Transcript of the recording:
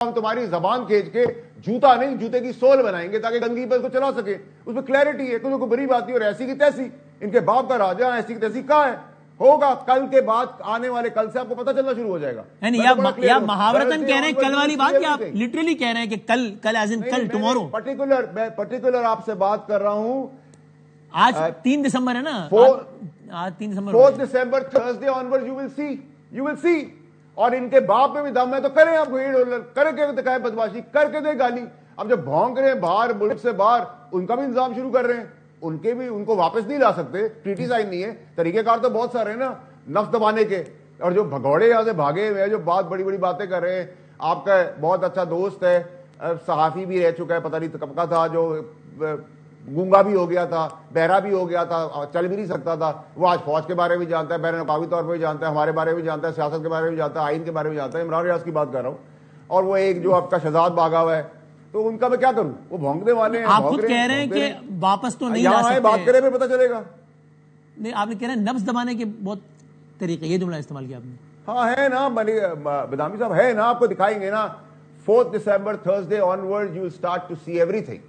ہم تمہاری زبان کھینچ کے جوتا نہیں جوتے کی سول بنائیں گے تاکہ گندگی پر اس کو چلا سکے. اس میں کلیئرٹی ہے, کوئی بری بات نہیں. اور ایسی کی تیسی ان کے باپ کا راجا ایسی کی تیسی کہاں ہے, ہوگا کل کے بعد آنے والے کل سے آپ کو پتہ چلنا شروع ہو جائے گا. یا محاورتاً کہہ رہے ہیں کل والی بات, یا آپ لٹرلی کہہ رہے ہیں کہ کل ایز ان کل ٹمورو؟ پرٹیکولر آپ سے بات کر رہا ہوں. آج 3 دسمبر ہے نا, آج 3 دسمبر, 4 December Thursday onward you will سی. اور ان کے باپ میں بھی دم ہے تو کریں آپ کر کے دکھائیں بدماشی, کر کے دیں گالی. اب جب بھونک رہے ہیں باہر ملک سے باہر, ان کا بھی انتظام شروع کر رہے ہیں. ان کو واپس نہیں لا سکتے, ٹریٹی سائن نہیں ہے. طریقہ کار تو بہت سارے ہیں نا نفس دبانے کے. اور جو بھگوڑے یہاں سے بھاگے ہوئے ہیں, جو بڑی بڑی باتیں کر رہے ہیں. آپ کا بہت اچھا دوست ہے, صحافی بھی رہ چکا ہے, پتہ نہیں کب کا تھا, جو گونگا بھی ہو گیا تھا, بہرا بھی ہو گیا تھا, چل بھی نہیں سکتا تھا. وہ آج فوج کے بارے میں جانتا ہے, بین الاقوامی طور پہ بھی جانتا ہے, ہمارے بارے میں جانتا ہے, سیاست کے بارے میں جانتا ہے, آئین کے بارے میں جانتا ہے. عمران ریاض کی بات کر رہا ہوں. اور وہ ایک جو آپ کا شہزاد بھاگا ہوا ہے, تو ان کا میں کیا کروں, وہ بھونکنے والے ہیں. آپ خود کہہ رہے ہیں کہ واپس تو نہیں لا سکتے, بات کرے پھر پتہ چلے گا. نہیں, آپ نے کہہ رہے ہیں نفس دبانے کے بہت طریقے, یہ جملہ استعمال کیا آپ نے. ہاں ہے نا بدامی صاحب, ہے نا, آپ کو دکھائیں گے نا. 4 December Thursday onward you start to see ایوری تھنگ.